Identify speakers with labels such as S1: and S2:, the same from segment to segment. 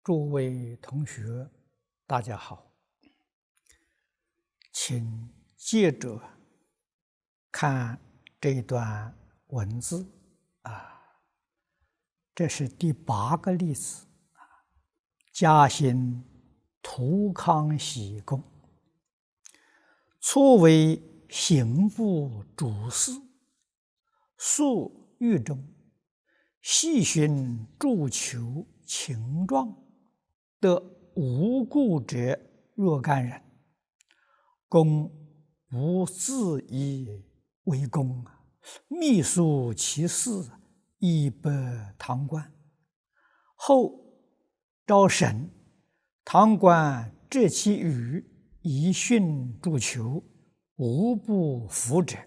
S1: 诸位同学，大家好，请接着看这一段文字啊，这是第8个例子啊。嘉兴涂康熙公，初为刑部主事，宿狱中，细寻诸囚情状，得无故者若干人，公无自以为公，秘书其事，以百堂官。后召审，堂官执其语，以训诸囚，无不服者，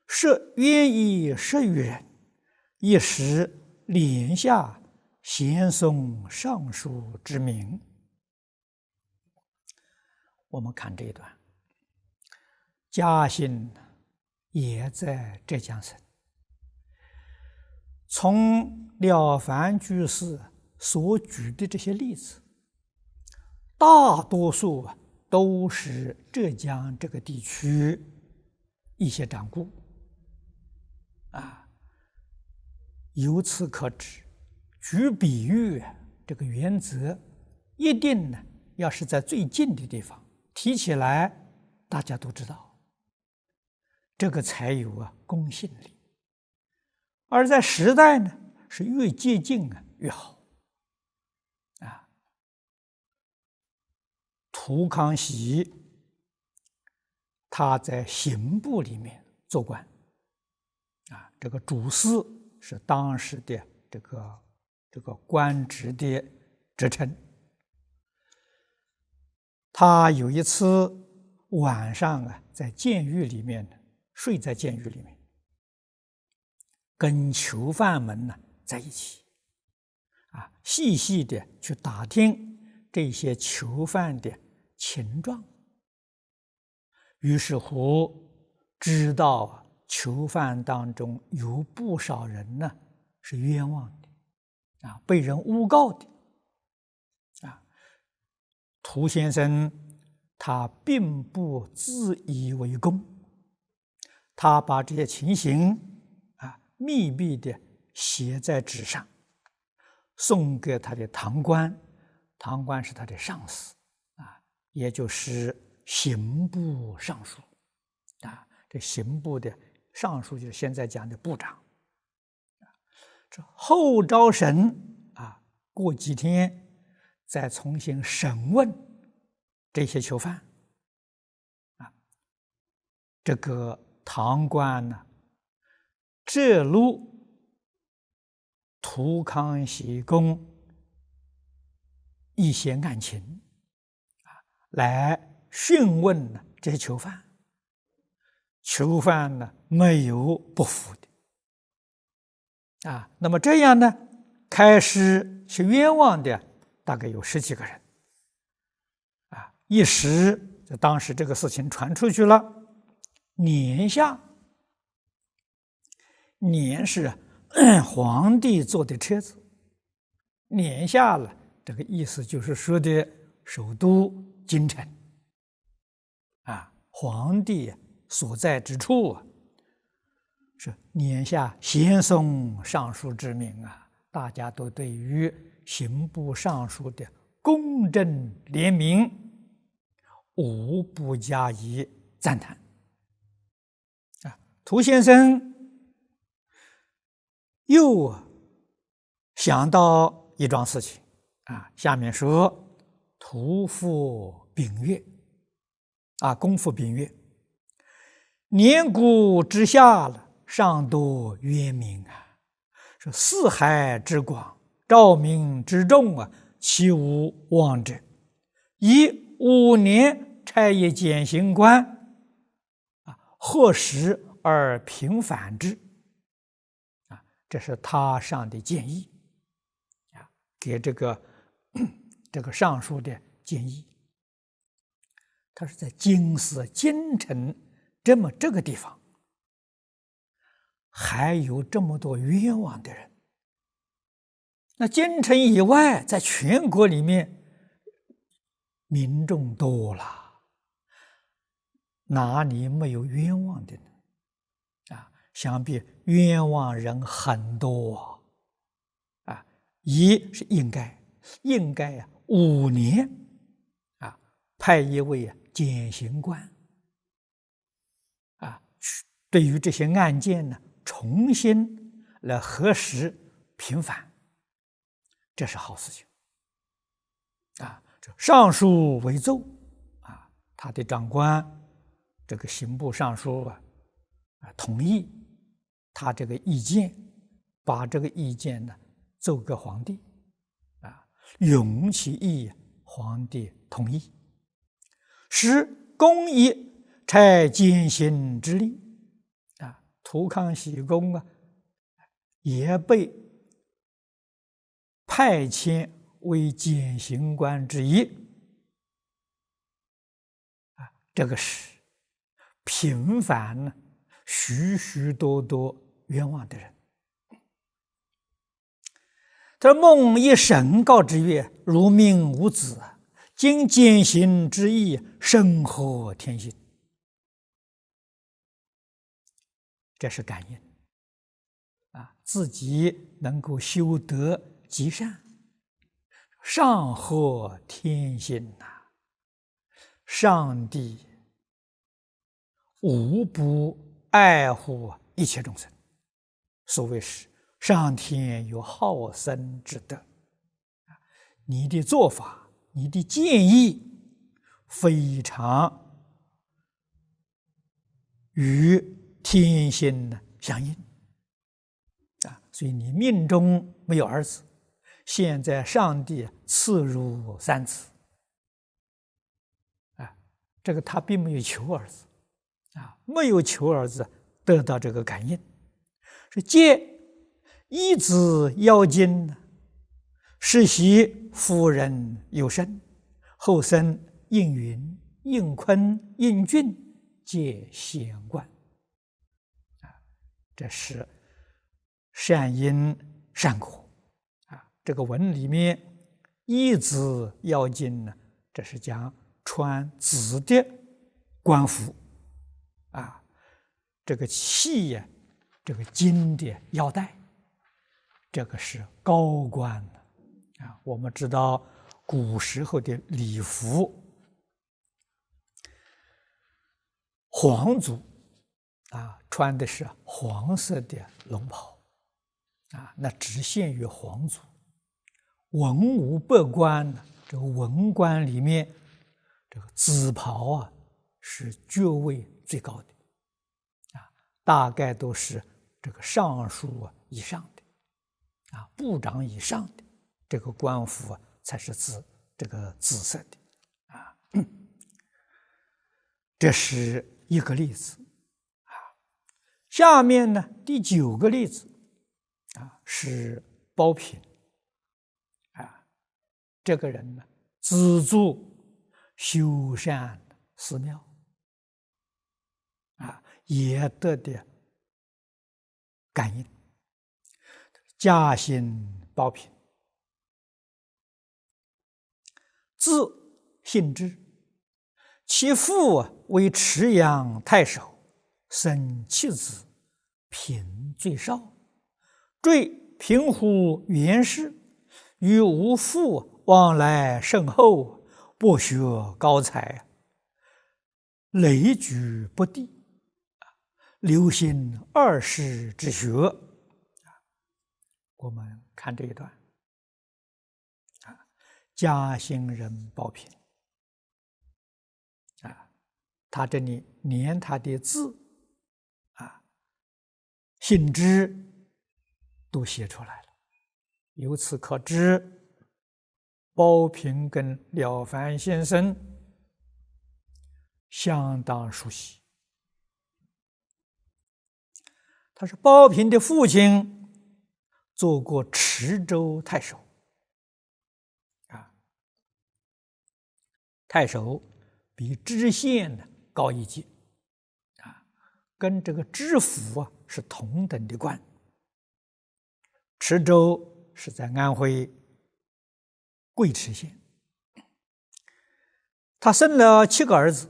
S1: 设冤役10余人，一时连下咸松尚书之名。我们看这一段，嘉兴也在浙江省。从了凡居士所举的这些例子，大多数都是浙江这个地区一些掌故啊。由此可知，举比喻这个原则，一定呢要是在最近的地方提起来，大家都知道，这个才有公信力。而在时代呢，是越接近越好啊。涂康熙他在刑部里面做官啊，这个主事是当时的这个官职的职称。他有一次晚上在监狱里面睡在监狱里面，跟囚犯们在一起啊，细细的去打听这些囚犯的情状。于是乎知道囚犯当中有不少人呢是冤枉的啊，被人诬告的啊。涂先生他并不自以为公，他把这些情形秘密的写在纸上，送给他的堂官，堂官是他的上司啊，也就是刑部尚书啊。这刑部的尚书就是现在讲的部长。这后召审啊，过几天再重新审问这些囚犯啊。这个堂官呢，揭露涂康熙公一些案情来讯问这些囚犯。囚犯呢没有不服的啊。那么这样呢，开始是冤枉的大概有10几个人啊。一时当时这个事情传出去了，年下，年是皇帝坐的车子，年下了，这个意思就是说的首都京城啊，皇帝所在之处是年下咸松尚书之名啊。大家都对于刑部尚书的公正廉明无不加以赞叹啊。涂先生又想到一桩事情下面说屠夫丙月，公夫丙月，年谷之下了，尚多渊明说四海之广，照明之众其无忘者。以5年差一检行官，何时而平反之？这是他上的建议，给这个尚书的建议。他是在京师京城这个地方，还有这么多冤枉的人。那京城以外，在全国里面，民众多了，哪里没有冤枉的呢？想必冤枉人很多一是应该5年派一位检行官对于这些案件呢，重新来核实平反，这是好事情上书为奏他的长官这个刑部尚书同意他这个意见，把这个意见呢奏给皇帝允其意，皇帝同意，使公议差监行之力涂康熙公也被派遣为检行官之一这个是平反许许多多冤枉的人。他说：“孟一审告之曰：如命无子，今检行之意，甚合天心。”这是感应自己能够修德积善，上合天心上帝无不爱护一切众生，所谓是上天有好生之德。你的做法，你的建议非常与天心相应所以你命中没有儿子，现在上帝赐汝3子这个他并没有求儿子没有求儿子，得到这个感应，是借一子要经，世袭夫人有生，后生应云、应坤、应俊，皆显冠这是善因善果这个文里面一子要经呢，这是讲穿子的官服这个器这个金的腰带，这个是高官我们知道古时候的礼服，皇族穿的是黄色的龙袍那只限于皇族。文武百官呢，这个文官里面，这个紫袍是爵位最高的大概都是这个尚书以上的部长以上的这个官服才是这个紫色的这是一个例子下面呢第9个例子是包平这个人呢资助修缮寺庙也得的感应。家姓包平，字信之，其父为池阳太守，生7子，平最少，坠平湖元氏，与吾父往来甚厚，博学高才，累举不第，留心2世之学。我们看这一段嘉兴人包平啊，他这里连他的字啊、姓支都写出来了。由此可知，包平跟了凡先生相当熟悉。他是包平的父亲，做过池州太守啊，太守比知县呢高一级啊，跟这个知府啊是同等的官。池州是在安徽贵池县。他生了7个儿子，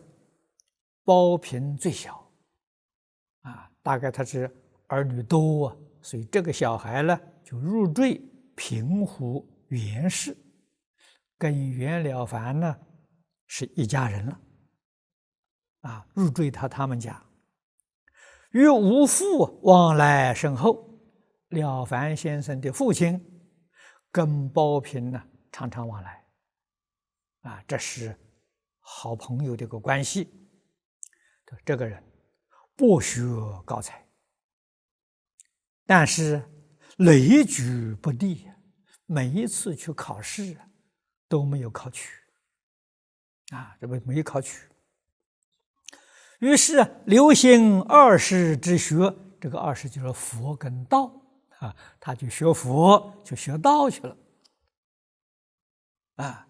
S1: 包平最小啊，大概他是儿女多啊，所以这个小孩呢就入赘平湖袁氏，跟袁了凡呢是一家人了啊，入赘他们家。与吴父往来深厚，了凡先生的父亲跟包平呢常常往来啊，这是好朋友的一个关系。这个人博学高才，但是累举不第，每一次去考试都没有考取啊，这没有考取。于是流行二世之学，这个二世就是佛跟道啊，他就学佛，就学道去了啊。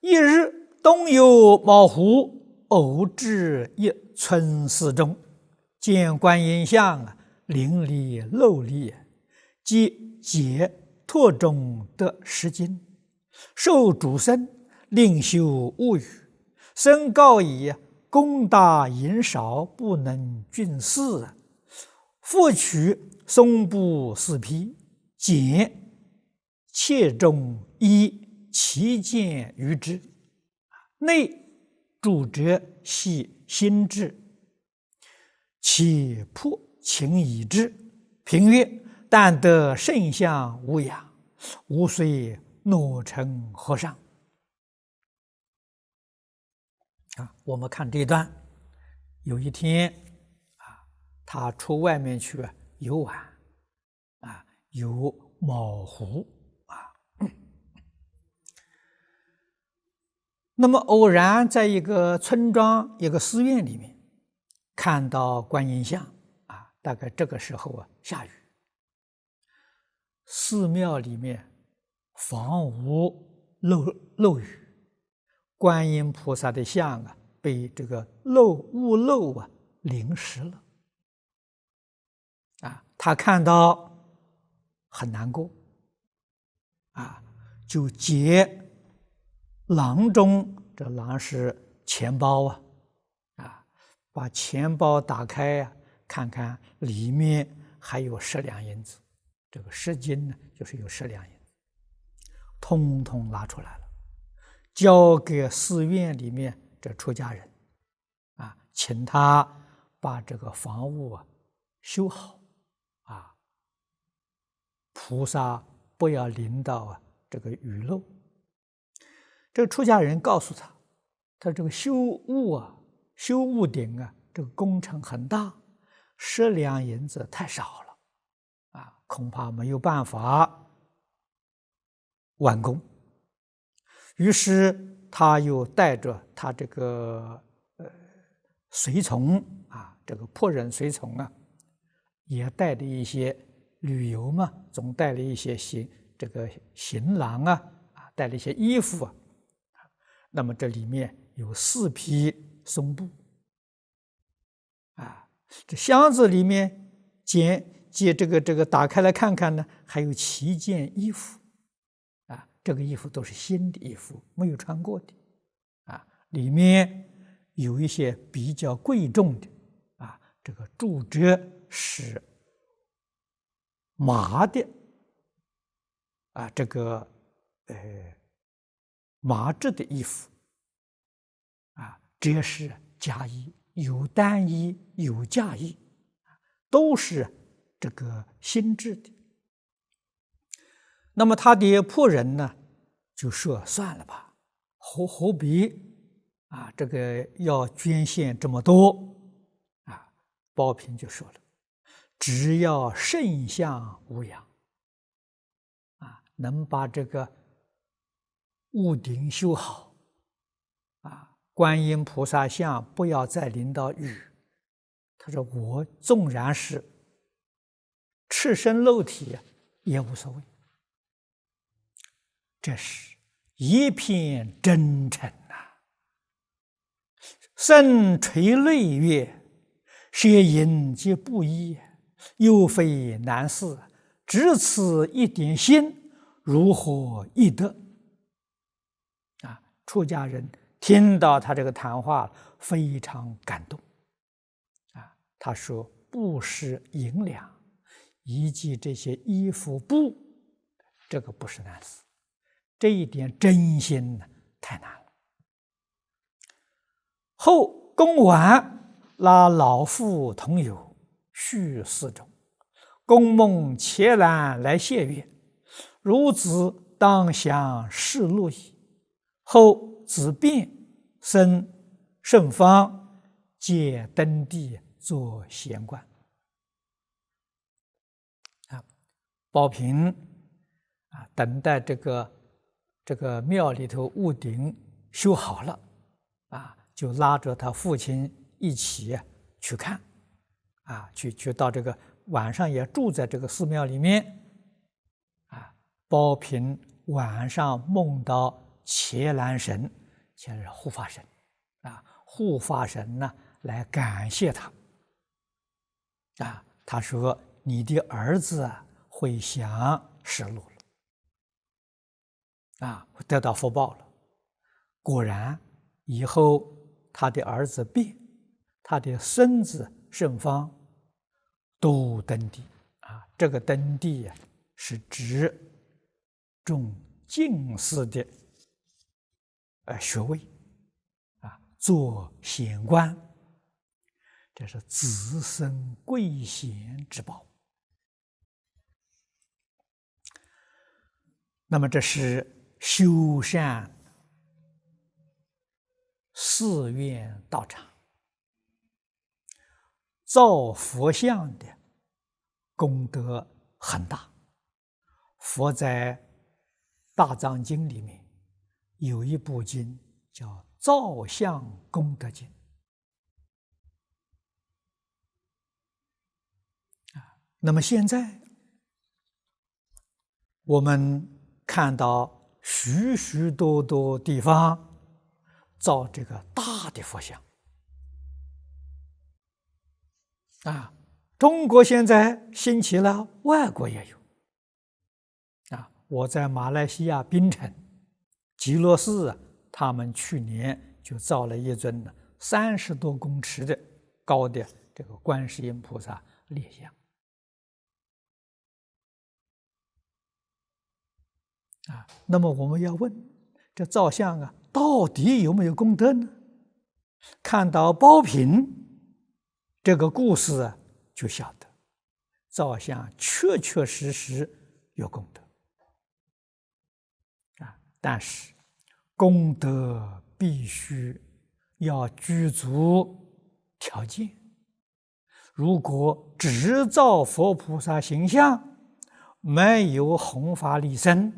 S1: 一日，东游茅湖，偶至一村寺中，见观音像啊，伶俐镂丽，即解脱中得10经，受主僧，令修物语。僧告以功大淫少，不能均事，复取松布4匹，剪切中衣其见于之，内注者系心志，其破情已之。评曰：但得圣相无恙，吾虽诺成和尚。啊，我们看这一段，有一天啊，他出外面去游玩啊，游茅湖啊，那么偶然在一个村庄、一个寺院里面看到观音像啊，大概这个时候啊下雨，寺庙里面房屋漏雨。观音菩萨的像啊，被这个雾漏啊淋湿了，啊，他看到很难过，啊，就解囊中，这囊是钱包啊，啊，把钱包打开啊，看看里面还有10两银子，这个10斤呢，就是有10两银子，通通拿出来了。交给寺院里面这出家人啊，请他把这个房屋啊修好啊，菩萨不要淋到这个雨漏。这个出家人告诉他，他这个修屋顶啊，这个工程很大，10两银子太少了啊，恐怕没有办法完工。于是他又带着他这个随从啊，这个仆人随从啊，也带了一些旅游嘛，总带了一些行囊啊，带了一些衣服啊。那么这里面有4匹松布啊，这箱子里面这个打开来看看呢，还有7件衣服。这个衣服都是新的衣服，没有穿过的，啊，里面有一些比较贵重的，啊，这个注折是麻的，啊，这个麻质的衣服，啊，这是夹衣，有单衣，有架衣，都是这个新制的。那么他的仆人呢，就说算了吧，何必这个要捐献这么多包平就说了，只要圣像无恙能把这个屋顶修好观音菩萨像不要再淋到雨。他说我纵然是赤身露体也无所谓。这是一片真诚甚垂泪月，舍淫皆不易，又非难事，只此一点心，如何易得？出家人听到他这个谈话，非常感动他说布施银两以及这些衣服布，这个不是难事，这一点真心太难了。后供完，拉老父同游，叙四种。公梦伽蓝来谢曰：孺子当享世禄矣。后子辩生圣方，皆登第做贤官。包平等待这个庙里头屋顶修好了就拉着他父亲一起去看去到这个晚上也住在这个寺庙里面包平晚上梦到伽蓝神，现在是护法神护法神来感谢他他说你的儿子会享世禄了会得到福报了。果然以后他的儿子辩，他的孙子圣方都登第这个登第是指中进士的学位做显官，这是子孙贵贤之宝。那么这是修善寺院道场造佛像的功德很大。佛在大藏经里面有一部经叫《造像功德经》那么现在我们看到许许多多地方造这个大的佛像中国现在兴起了，外国也有我在马来西亚槟城极乐寺他们去年就造了一尊30多公尺的高的这个观世音菩萨列像那么我们要问，这造像到底有没有功德呢？看到包平这个故事就晓得，造像确确实实有功德但是功德必须要具足条件。如果只造佛菩萨形象，没有弘法利生，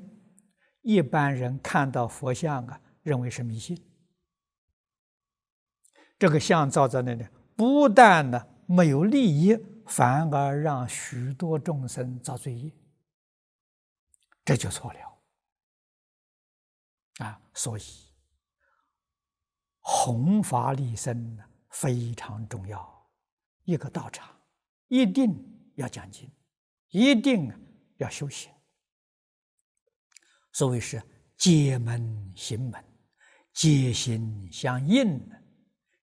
S1: 一般人看到佛像认为是迷信。这个像造在那里，不但没有利益，反而让许多众生造罪业，这就错了所以弘法利生非常重要。一个道场一定要讲经，一定要修行。所谓是戒门行门，戒心相应，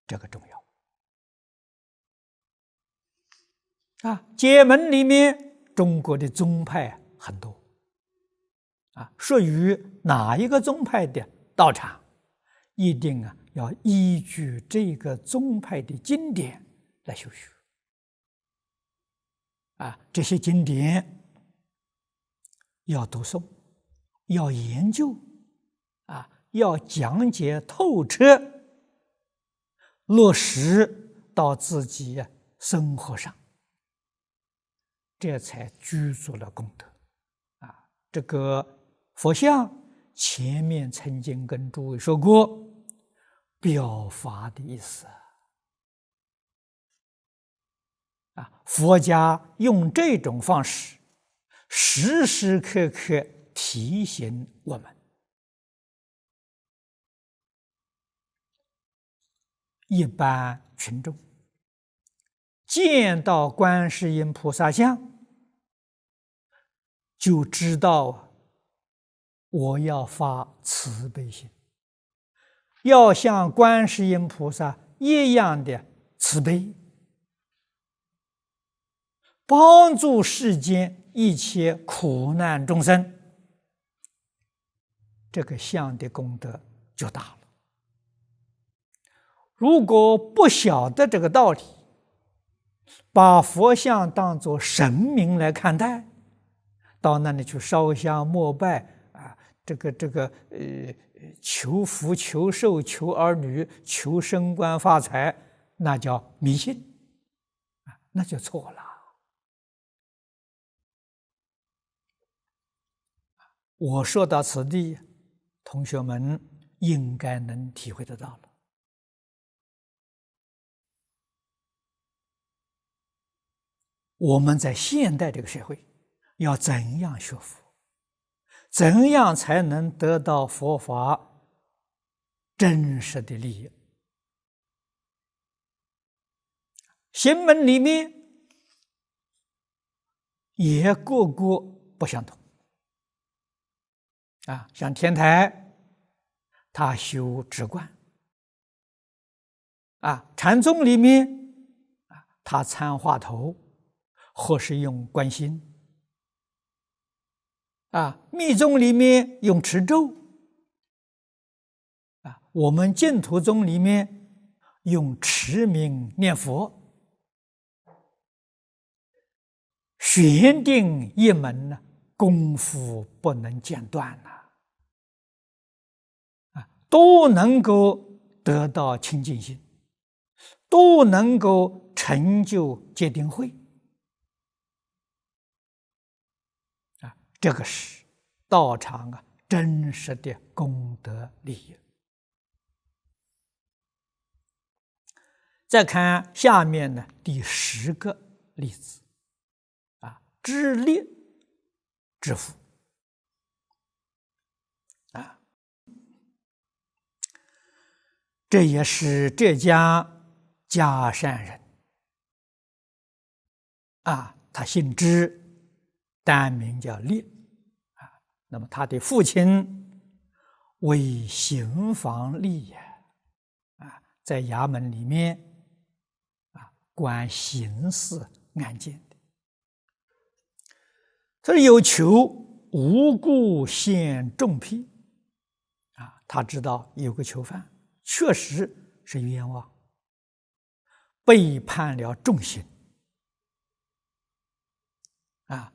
S1: 这个重要戒门里面中国的宗派很多属于哪一个宗派的道场，一定要依据这个宗派的经典来修学这些经典要读诵，要研究，要讲解透彻，落实到自己生活上，这才具足了功德。这个佛像前面曾经跟诸位说过，表法的意思。佛家用这种方式，时时刻刻提醒我们，一般群众见到观世音菩萨像，就知道我要发慈悲心，要像观世音菩萨一样的慈悲，帮助世间一切苦难众生，这个像的功德就大了。如果不晓得这个道理，把佛像当作神明来看待，到那里去烧香膜拜求福求寿求儿女求升官发财，那叫迷信，那就错了。我说到此地，同学们应该能体会得到了。我们在现代这个社会，要怎样学佛？怎样才能得到佛法真实的利益？行门里面也个个不相同。像天台，他修止观；禅宗里面，他参话头，或是用观心；密宗里面用持咒；我们净土宗里面用持名念佛。玄定一门呢，功夫不能间断都能够得到清净心，都能够成就戒定慧。这个是道场真实的功德利益。再看下面呢，第10个例子，知力致富。这也是浙江嘉善人，他姓支，单名叫烈，那么他的父亲为刑房吏也，在衙门里面管刑事案件的。他有求无故陷重批，他知道有个囚犯确实是冤枉，被判了重刑，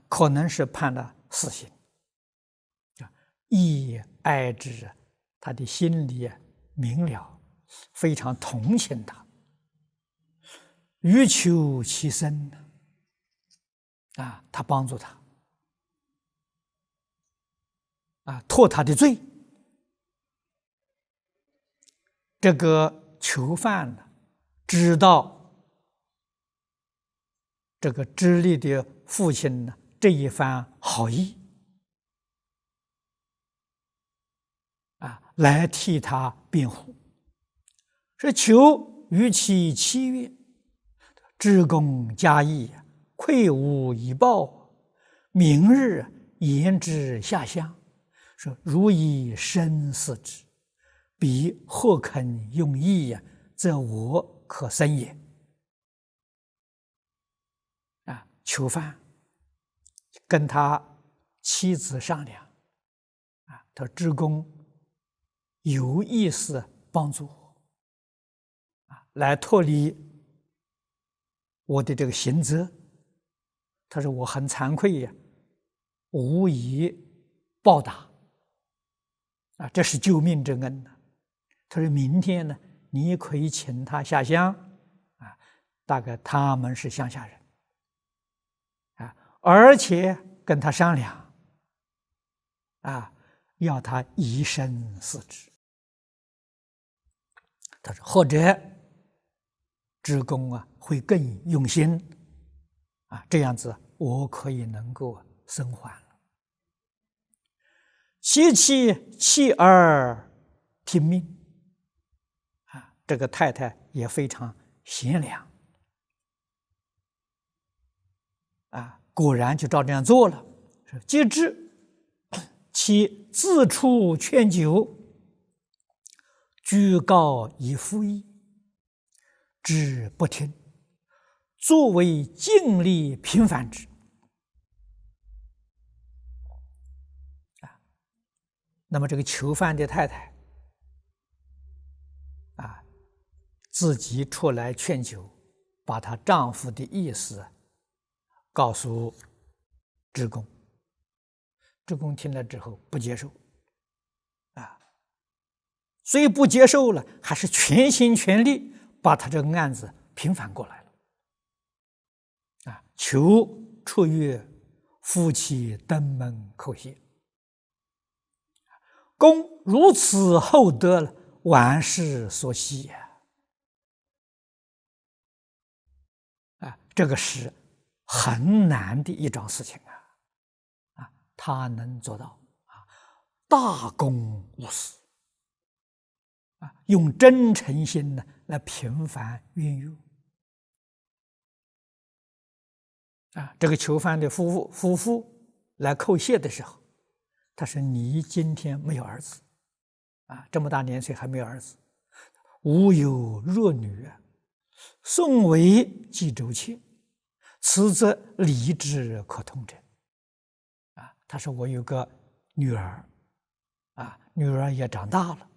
S1: 可能是判了死刑，亦哀之，他的心里明了，非常同情他，欲求其身，他帮助他，脱他的罪。这个囚犯呢，知道这个知力的父亲呢这一番好意，来替他辩护，是求于其7月，知公嘉义，愧无以报，明日言之下乡，说如以身视之，彼或肯用义，则我可生也。囚犯跟他妻子商量，他知公有意思帮助我，来脱离我的这个刑责。他说我很惭愧呀，无以报答，这是救命之恩呢。他说明天呢，你可以请他下乡大概他们是乡下人而且跟他商量要他以身试之。他说或者职工会更用心这样子我可以能够生还了。其妻弃儿听命这个太太也非常贤良果然就照这样做了。既至，其自处劝酒，居告以复议，知不听，作为尽力平反之。那么这个囚犯的太太自己出来劝酒，把她丈夫的意思告诉职工。职工听了之后不接受所以不接受了，还是全心全力把他这个案子平反过来了求出狱，夫妻登门叩谢。公如此厚德了，万世所希也这个是很难的一桩事情他能做到大公无私用真诚心来平反冤狱这个囚犯的夫妇来叩谢的时候，他说你今天没有儿子这么大年岁还没有儿子，吾有弱女宋为冀州妾，此则礼之可通者他说我有个女儿女儿也长大了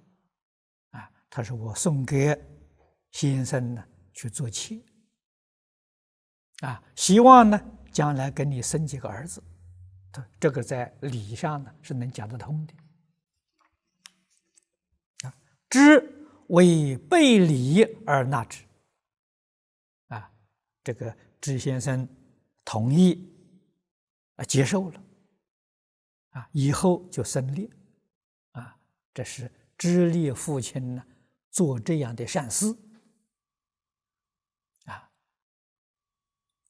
S1: 他说我送给先生呢去做妾希望呢将来给你生几个儿子，这个在礼上呢是能讲得通的知为备礼而纳之这个知先生同意接受了以后就生烈这是知力父亲呢做这样的善事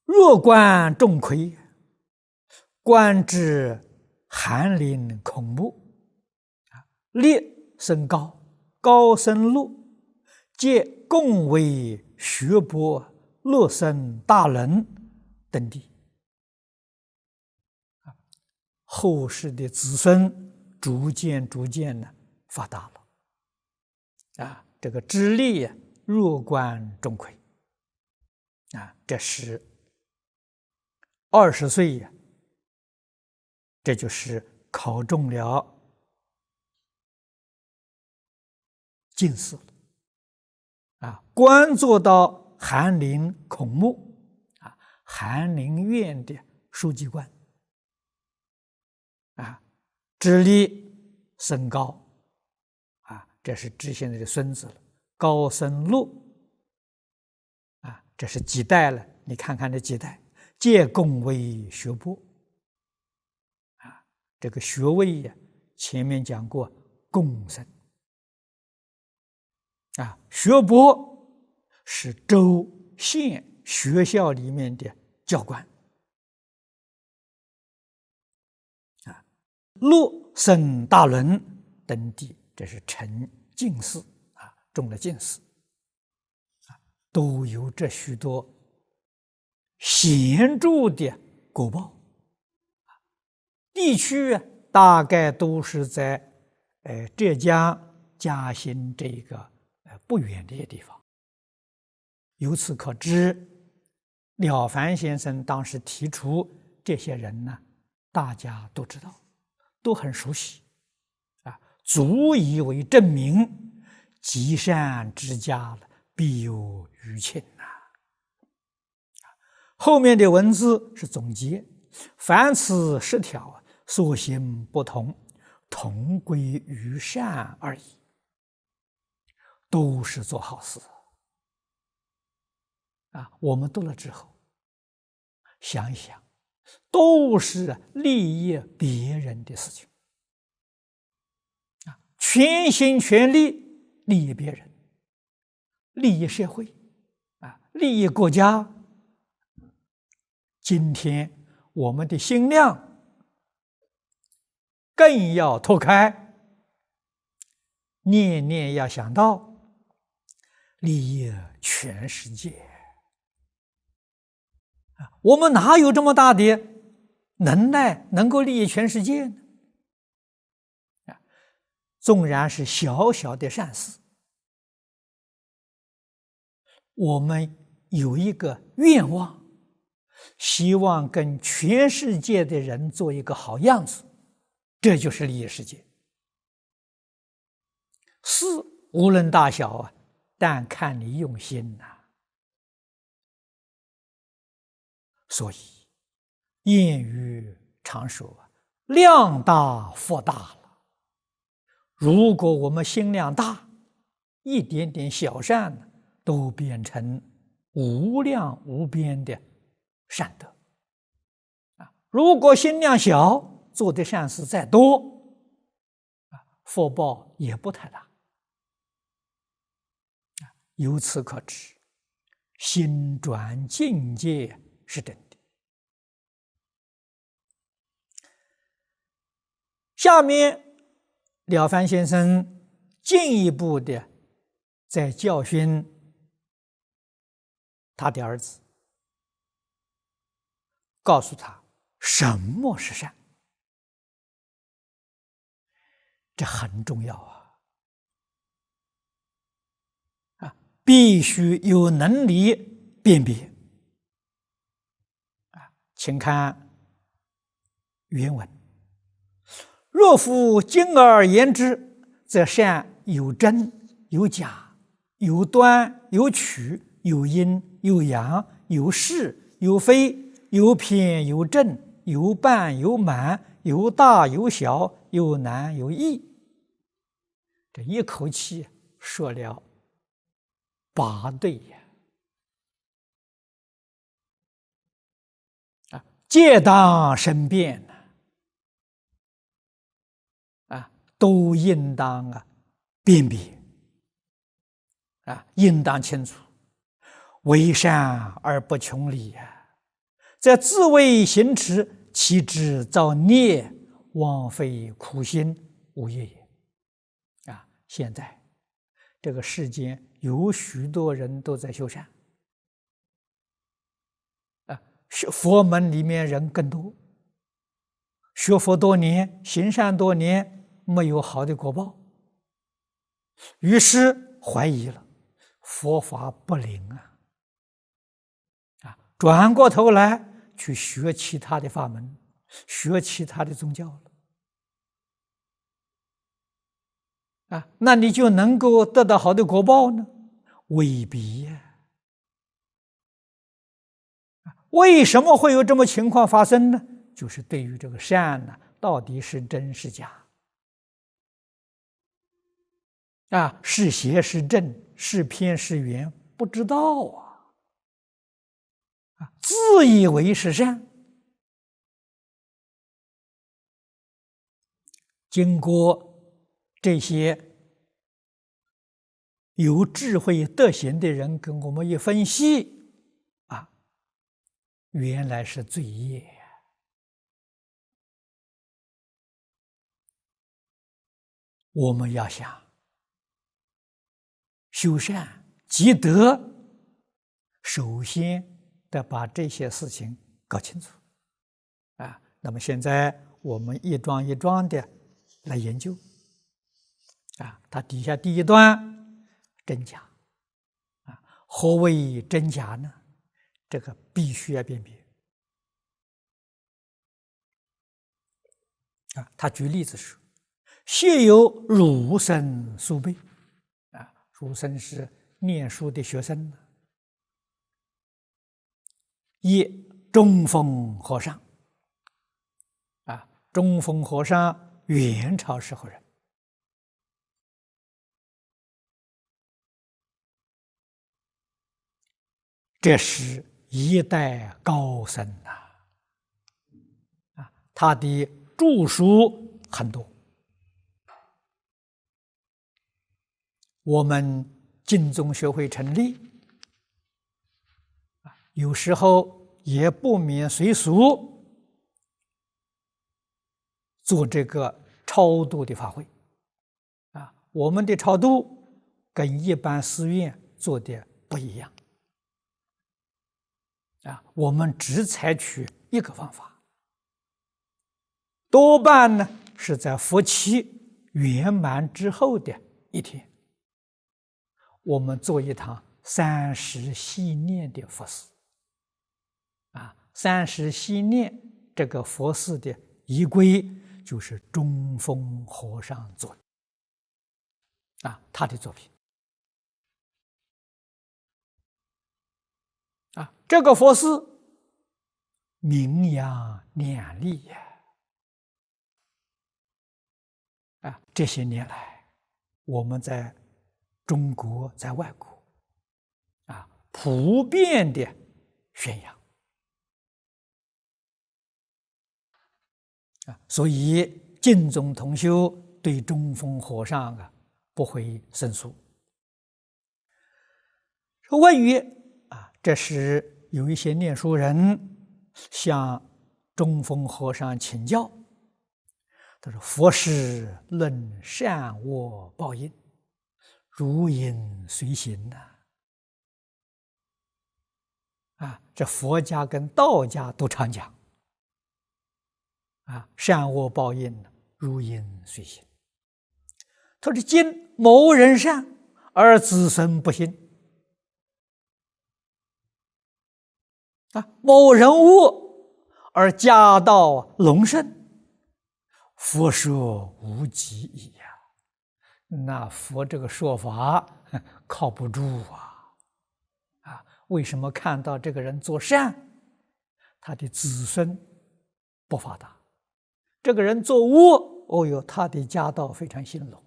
S1: 若观众魁，观之寒林孔目烈生高，高生禄，皆共为学博，乐生大能等地。后世的子孙逐渐呢发达了这个知力弱冠钟馗这是20岁这就是考中了进士官做到翰林孔目翰林院的书记官知力升高这是知现在的孙子了，高升禄这是几代了？你看看这几代，皆共为学博这个学位前面讲过共生学博是州县学校里面的教官禄升大伦登第，这是成进士中了进士都有这许多显著的果报地区大概都是在浙江嘉兴这个不远的地方。由此可知，了凡先生当时提出这些人呢，大家都知道，都很熟悉足以为证明积善之家了，必有余庆后面的文字是总结，凡此10条所行不同，同归于善而已，都是做好事啊！我们读了之后，想一想，都是利益别人的事情啊，全心全力利益别人，利益社会啊，利益国家。今天我们的心量更要拓开，念念要想到利益全世界啊！我们哪有这么大的能耐能够利益全世界呢？啊，纵然是小小的善事，我们有一个愿望，希望跟全世界的人做一个好样子，这就是利益世界。事无论大小啊，但看你用心呐。所以谚语常说啊，量大福大了。如果我们心量大，一点点小善都变成无量无边的善德啊！如果心量小，做的善事再多啊，福报也不太大啊。由此可知，心转境界是真的。下面了凡先生进一步的在教训他的儿子，告诉他什么是善，这很重要啊！必须有能力辨别啊！请看原文：若夫今而言之，则善有真有假，有端有曲，有阴有阳，有是有非，有偏有正，有半有满，有大有小，有难有易。这一口气说了8对呀！啊，皆当申辩啊，都应当辨别啊，应当清楚。为善而不穷理呀，则自为行持，其之造孽，枉费苦心，无益也。啊，现在这个世间有许多人都在修善啊，佛门里面人更多，学佛多年，行善多年，没有好的果报，于是怀疑了，佛法不灵转过头来去学其他的法门，学其他的宗教了那你就能够得到好的果报呢？未必呀。为什么会有这么情况发生呢？就是对于这个善到底是真是假是邪是正，是偏是圆，不知道自以为是善，经过这些有智慧德行的人跟我们一分析原来是罪业我们要想修善积德，首先得把这些事情搞清楚那么现在我们一桩一桩的来研究它底下第一段真假何谓真假呢？这个必须要辨别他举例子说，现有儒生苏辈儒生是念书的学生一中风和尚中风和尚元朝时候人，这是一代高僧他的著书很多，我们净宗学会成立，有时候也不免随俗做这个超度的法会我们的超度跟一般寺院做的不一样我们只采取一个方法，多半呢是在佛期圆满之后的一天，我们做一堂30系念的佛事30系念这个佛事的仪规就是中峰和尚做的他的作品这个佛事名扬两利这些年来我们在中国在外国普遍的宣扬所以净宗同修对中峰和尚不会生疏。问曰这时有一些念书人向中峰和尚请教，他说：“佛是论善恶报应，如影随形这佛家跟道家都常讲善恶报应如影随形。他说：“今某人善而子孙不幸某人恶而家道隆盛，佛说无极矣那佛这个说法靠不住为什么看到这个人做善，他的子孙不发达；这个人做恶，他的家道非常兴隆。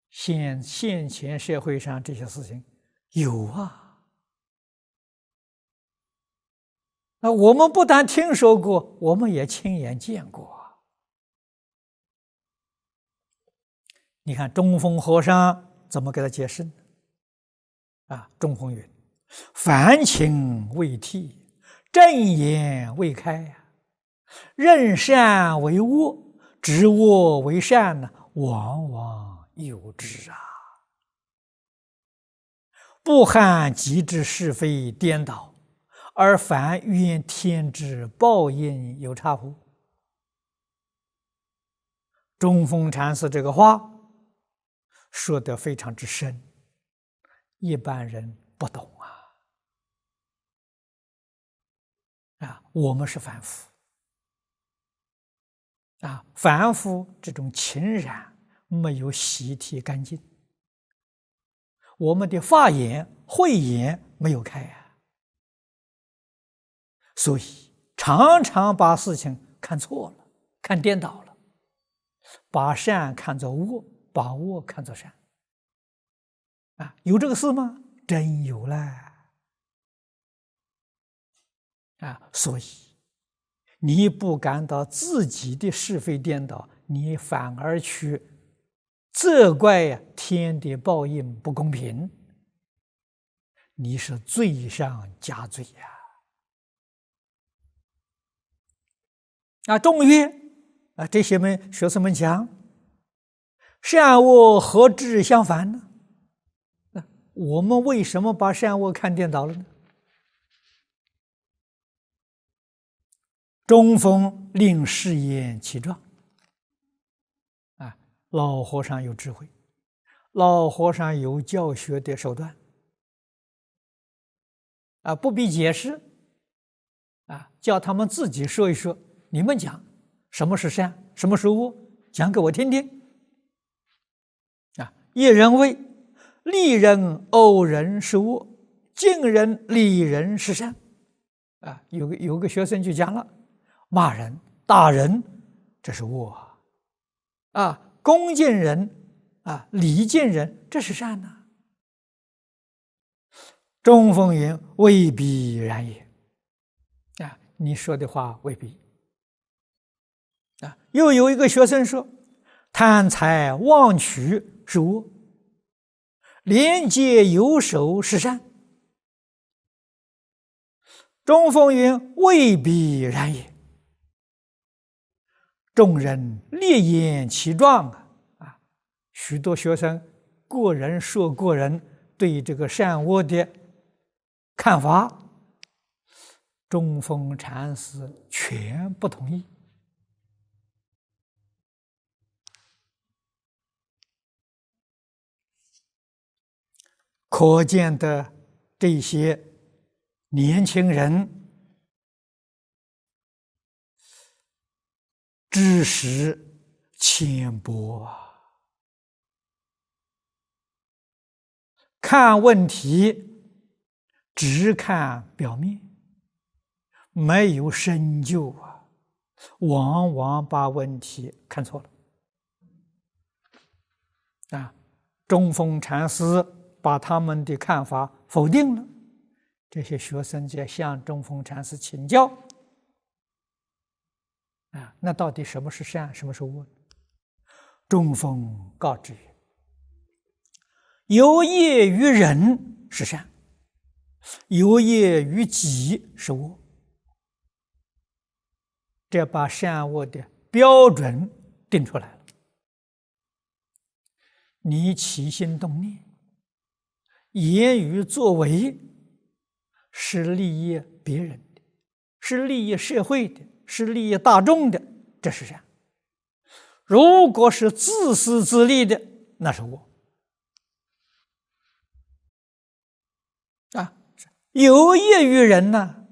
S1: 现前社会上这些事情有那我们不但听说过，我们也亲眼见过你看中峰和尚怎么给他解释呢？中峰云：“凡情未替，正言未开认善为恶，执恶为善往往有之不罕极之是非颠倒，而凡怨天之报应有差乎？”中峰禅师这个话说得非常之深，一般人不懂我们是凡夫凡夫这种情染没有洗涤干净，我们的法眼慧眼没有开所以常常把事情看错了，看颠倒了，把善看作恶，把恶看作善有这个事吗？真有啦所以你不感到自己的是非颠倒，你反而去责怪天的报应不公平，你是罪上加罪中曰这些学生们讲，善恶何至相反呢？我们为什么把善恶看颠倒了呢？中峰令试验其状老和尚有智慧，老和尚有教学的手段不必解释叫他们自己说一说，你们讲什么是善，什么是恶，讲给我听听一人谓利人、偶人是恶，敬人、礼人是善有个学生就讲了，骂人、打人，这是恶恭敬人礼敬人，这是善呐。中峰云未必然也你说的话未必又有一个学生说，贪财妄取是恶，廉洁游手是善。中峰云未必然也。众人列言其状许多学生个人说个人对这个善恶的看法，中峰禅师全不同意。可见的这些年轻人知识浅薄看问题只看表面，没有深究往往把问题看错了中峰禅师把他们的看法否定了，这些学生就向中峰禅师请教那到底什么是善，什么是恶？中峰告知曰：有业于人是善，有业于己是恶。这把善恶的标准定出来了。你起心动念、言语作为是利益别人的，是利益社会的，是利益大众的，这是善。如果是自私自利的，那是恶有业于人呢，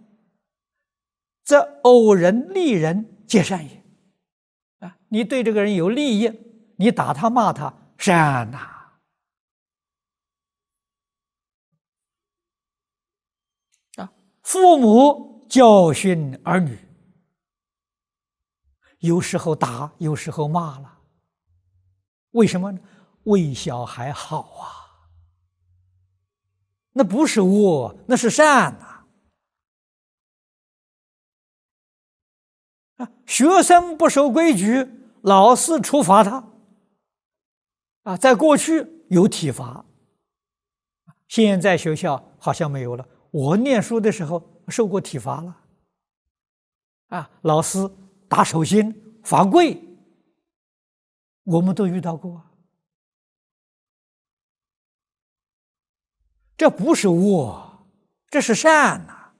S1: 则偶人利人皆善也你对这个人有利益，你打他骂他，善父母教训儿女，有时候打，有时候骂了，为什么呢？为小孩好那不是恶，那是善学生不守规矩，老师处罚他在过去有体罚，现在学校好像没有了。我念书的时候受过体罚了老师打手心、罚跪，我们都遇到过这不是恶，这是善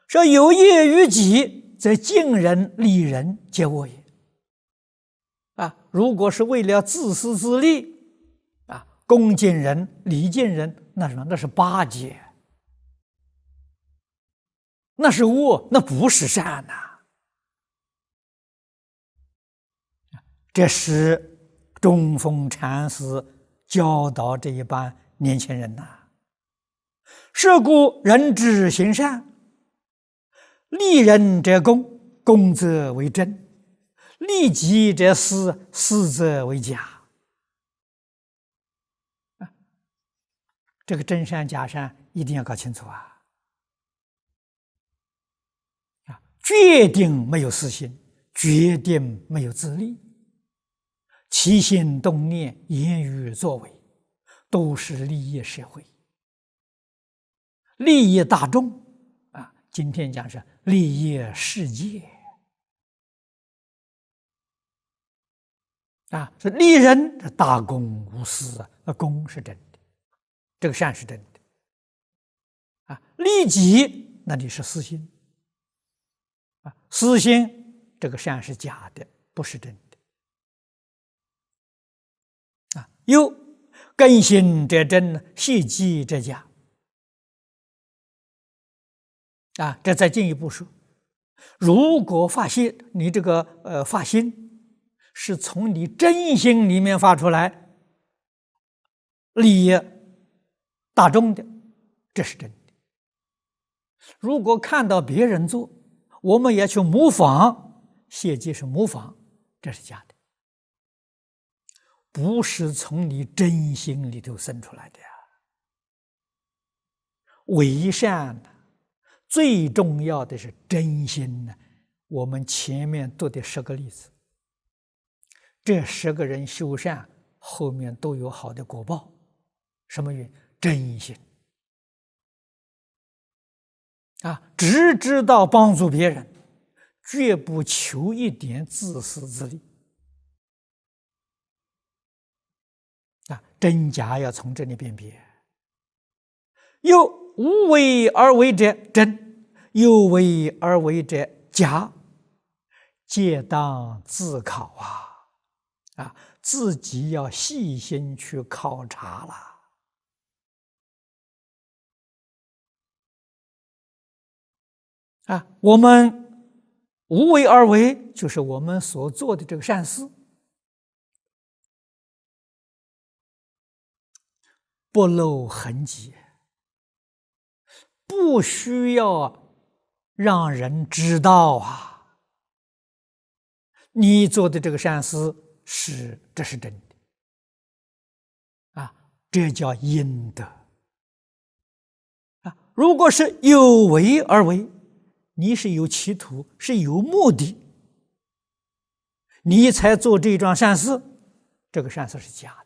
S1: 说有业于己，则敬人利人皆恶也如果是为了自私自利恭敬人、礼敬人，那什么？那是巴结，那是恶，那不是善这是中峰禅师教导这一班年轻人是故人之行善，利人者恭，恭则为真；利己者私，私则为假。这个真善假善一定要搞清楚决定没有私心，决定没有自利，起心动念、言语作为都是利益社会、利益大众今天讲是利益世界是利人，这大公无私公是真的，这个善是真的利己那里是私心私心这个善是假的，不是真的又根心者真，系己者假这再进一步说，如果发心，你这个发心是从你真心里面发出来，利益大众的，这是真的如果看到别人做，我们也去模仿，谢即是模仿，这是假的，不是从你真心里头生出来的呀。为善呢，最重要的是真心呢。我们前面读的10个例子，这10个人修善，后面都有好的果报。什么原因？真心啊，只知道帮助别人，绝不求一点自私自利啊。真假要从这里辨别。又无为而为者真，有为而为者假，皆当自考啊！自己要细心去考察了啊！我们无为而为，就是我们所做的这个善事，不露痕迹，不需要让人知道啊！你做的这个善事这是真的啊，这叫阴德啊！如果是有为而为，你是有企图，是有目的，你才做这桩善事，这个善事是假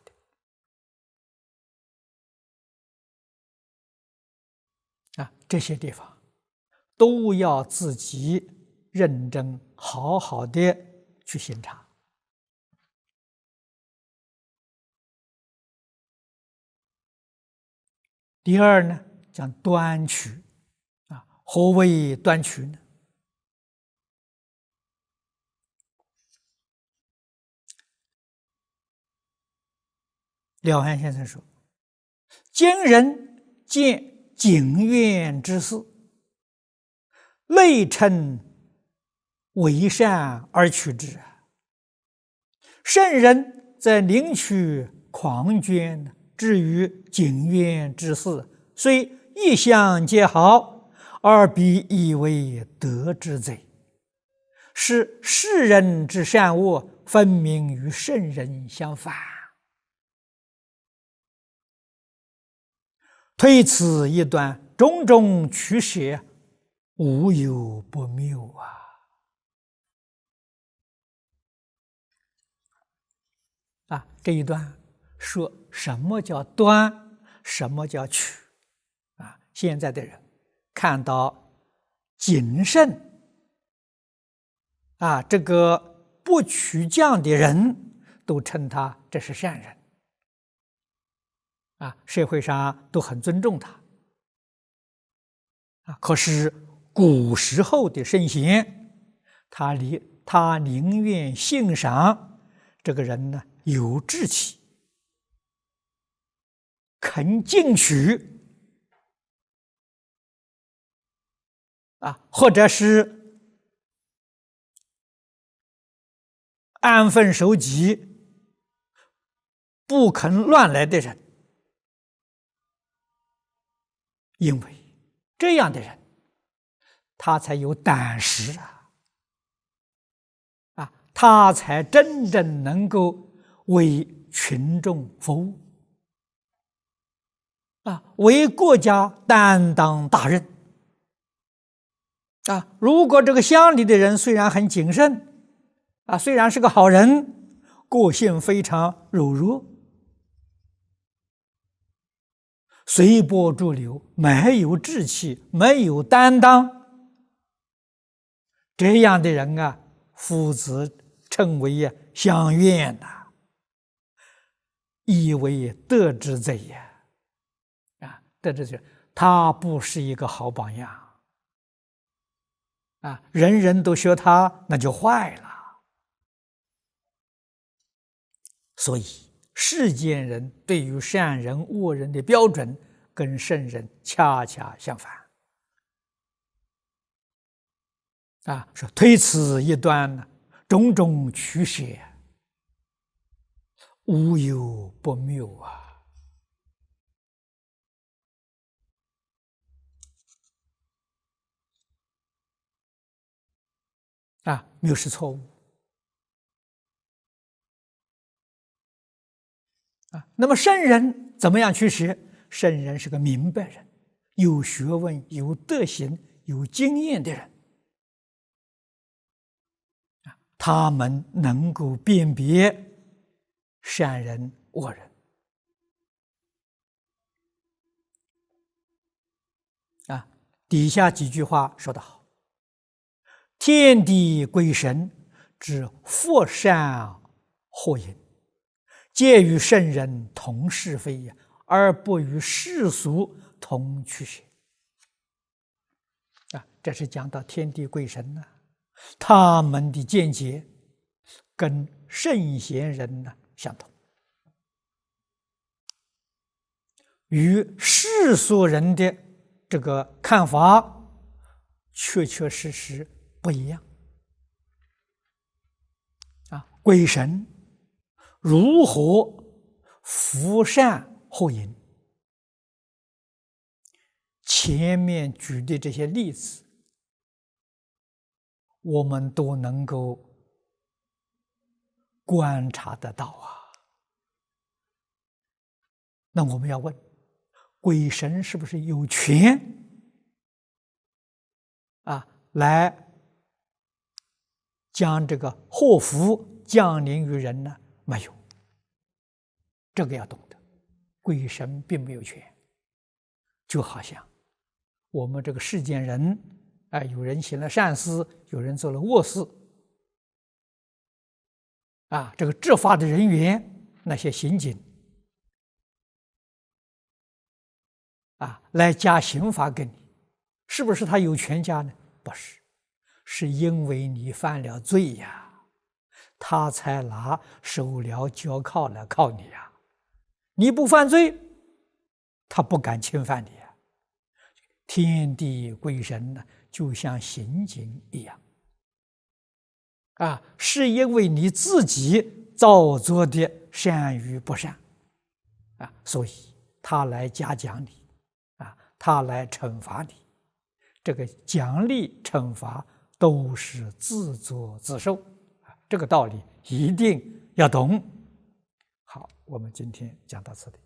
S1: 的啊！这些地方都要自己认真好好的去审查。第二呢，讲端曲啊，何谓端曲呢？廖安先生说：“今人见景愿之事，内称为善而取之。圣人在领取狂捐，至于景愿之事，虽一向皆好，而彼以为德之贼，是世人之善恶，分明与圣人相反。推此一端，种种取舍，无有不谬啊！这一段说什么叫端，什么叫取啊？现在的人看到谨慎啊，这个不取降的人，都称他这是善人啊，社会上都很尊重他啊。可是古时候的圣贤，他宁愿欣赏这个人呢有志气，肯进取啊，或者是安分守己，不肯乱来的人，因为这样的人，他才有胆识啊，他才真正能够为群众服务啊，为国家担当大任啊。如果这个乡里的人虽然很谨慎啊，虽然是个好人，个性非常柔弱，随波逐流，没有志气，没有担当，这样的人啊，夫子称为乡愿以为德之贼啊，德之贼，他不是一个好榜样啊，人人都学他，那就坏了。所以世间人对于善人恶人的标准，跟圣人恰恰相反啊！说推此一端呢，种种取舍，无有不谬啊！谬失错误那么圣人怎么样去学？圣人是个明白人，有学问、有德行、有经验的人他们能够辨别善人恶人底下几句话说得好：天地鬼神之佛善祸淫，皆与圣人同是非也，而不与世俗同去邪。这是讲到天地鬼神他们的见解跟圣贤人相同，与世俗人的这个看法确确实实不一样鬼神如何福善祸淫？前面举的这些例子，我们都能够观察得到那我们要问，鬼神是不是有权来将这个祸福降临于人呢？没有，这个要懂得，鬼神并没有权。就好像我们这个世间人有人行了善事，有人做了恶事这个执法的人员，那些刑警来加刑罚给你，是不是他有权加呢？不是，是因为你犯了罪呀，他才拿手镣脚铐来铐你呀。你不犯罪，他不敢侵犯你天地鬼神就像刑警一样是因为你自己造作的善与不善所以他来嘉奖你他来惩罚你。这个奖励惩罚都是自作自受这个道理一定要懂。好，我们今天讲到这里。